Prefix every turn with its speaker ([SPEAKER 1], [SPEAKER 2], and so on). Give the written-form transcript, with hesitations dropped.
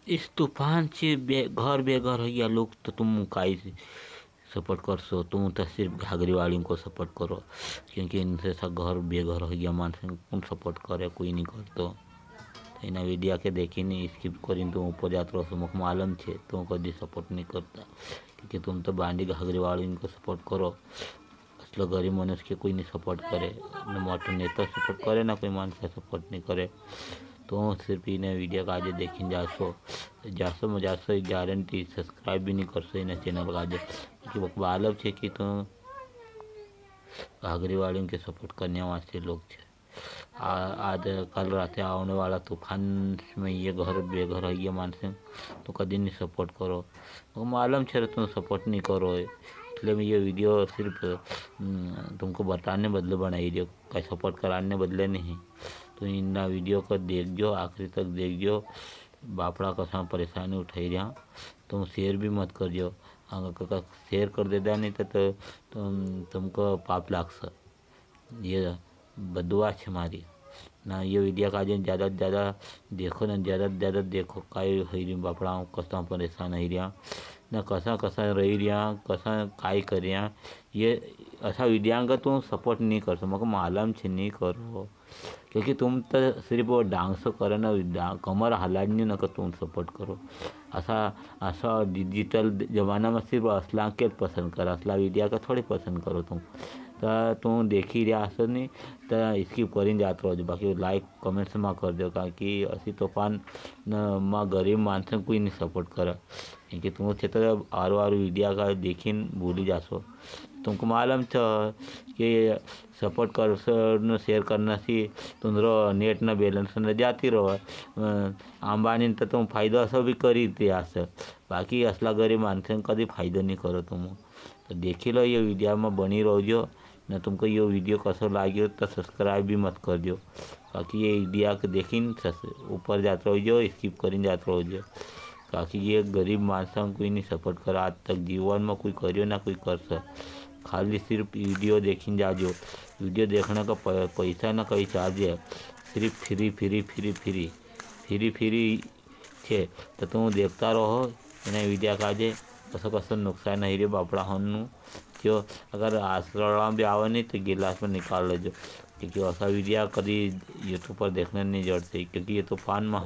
[SPEAKER 1] इस तूफान से घर बेघर हो गया लोग, तो तुम काई सपोर्ट कर सो? तुम तो सिर्फ घाघरीवालियों को सपोर्ट करो, क्योंकि इनसे सब घर बेघर हो गया मानस कौन सपोर्ट करे, कोई नहीं करतो। एना वीडियो के देखी नहीं स्किप करीन तुम ऊपर जात रहो, मुख मालूम छे तुम कभी सपोर्ट नहीं करता, क्योंकि तुम तो बांडी घाघरीवालियों को सपोर्ट करो। असलो गरीब मनुष्य के कोई नहीं सपोर्ट करे, न मोटो नेता सपोर्ट करे, ना कोई मानस सपोर्ट नहीं करे। तो सिर्फ इन्हें वीडियो का आज देखी जासो मजासो गारंटी सब्सक्राइब भी नहीं करसो इन चैनल का आज, क्योंकि वो बालक है कि तो घाघरीवालियों के सपोर्ट करने वास्ते लोग छे। आज कल रात आने वाला तूफान में ये घर बेघर है ये मानसिंह तो कभी नहीं सपोर्ट करो, वो मालूम छे तुम सपोर्ट नहीं करो, इसलिए मैं ये वीडियो सिर्फ तुमको बताने बदले बनाई दियो, कहीं सपोर्ट कराने बदले नहीं। तो इन वीडियो को देखो आखिरी तक देखो, बापड़ा कसा परेशानी उठाई रहा, तुम शेयर भी मत करजो, अगर शेयर कर देता नहीं तो तुमको पाप लाग, ये बदुआ है हमारी ना। ये वीडियो का ज़्यादा से ज़्यादा देखो ना, ज़्यादा से ज़्यादा देखो काई हो रही बापड़ा कसा परेशान हो रहा ना, कसा कसा रही रहा, कसा काई कर रहा। ये ऐसा वीडियो का तुम सपोर्ट नहीं कर सको, मालूम छे नहीं करो, क्योंकि तुम तो सिर्फ वो डांस करो ना, कमर हलाड़नी न तुम सपोर्ट करो। ऐसा डिजिटल जमाना में सिर्फ असला के पसंद करो, असला वीडियो का थोड़ी पसंद करो तुम। तो तुम देखी रहा हसो नहीं तो स्किप कर जात रहो, बाकी लाइक कमेंट्स में कर दो, कि असी तूफान में गरीब मानस कोई नहीं सपोर्ट करे, क्योंकि तुम छे तो आरो वीडियो का देखी भूली जासो। तुमको मालूम था कि सपोर्ट कर शेयर करना सी तुमरो नेट न बैलेंस न जाती रहो, अंबानी तो तुम फायदा असो भी करी इतिहास, बाकी असला गरीब मानस कभी फायदा नहीं करो तुम। तो देखी लो ये वीडियो में बनी रहो न, तुमको ये वीडियो कसो लगे तो सब्सक्राइब भी मत कर दो, बाकी ये वीडियो के देखी ऊपर जात रहो स्किप कर जात रहो, बाकी ये गरीब मानस कोई नहीं सपोर्ट करा आज तक जीवन में, कोई करियो ना कोई कर सक, खाली सिर्फ वीडियो देखी जाजो। वीडियो देखने का पैसा ना कोई चार्ज है, सिर्फ फ्री छे, तो तुम देखता रहो एना वीडियो का जे कसो कसो नुकसान नहीं रे बापड़ा होनु, जो अगर आसरा भी आवे नहीं तो गिलास में निकाल लेजो, क्योंकि ऐसा वीडियो कभी यूट्यूब पर देखने नहीं जड़ते, क्योंकि ये तूफान में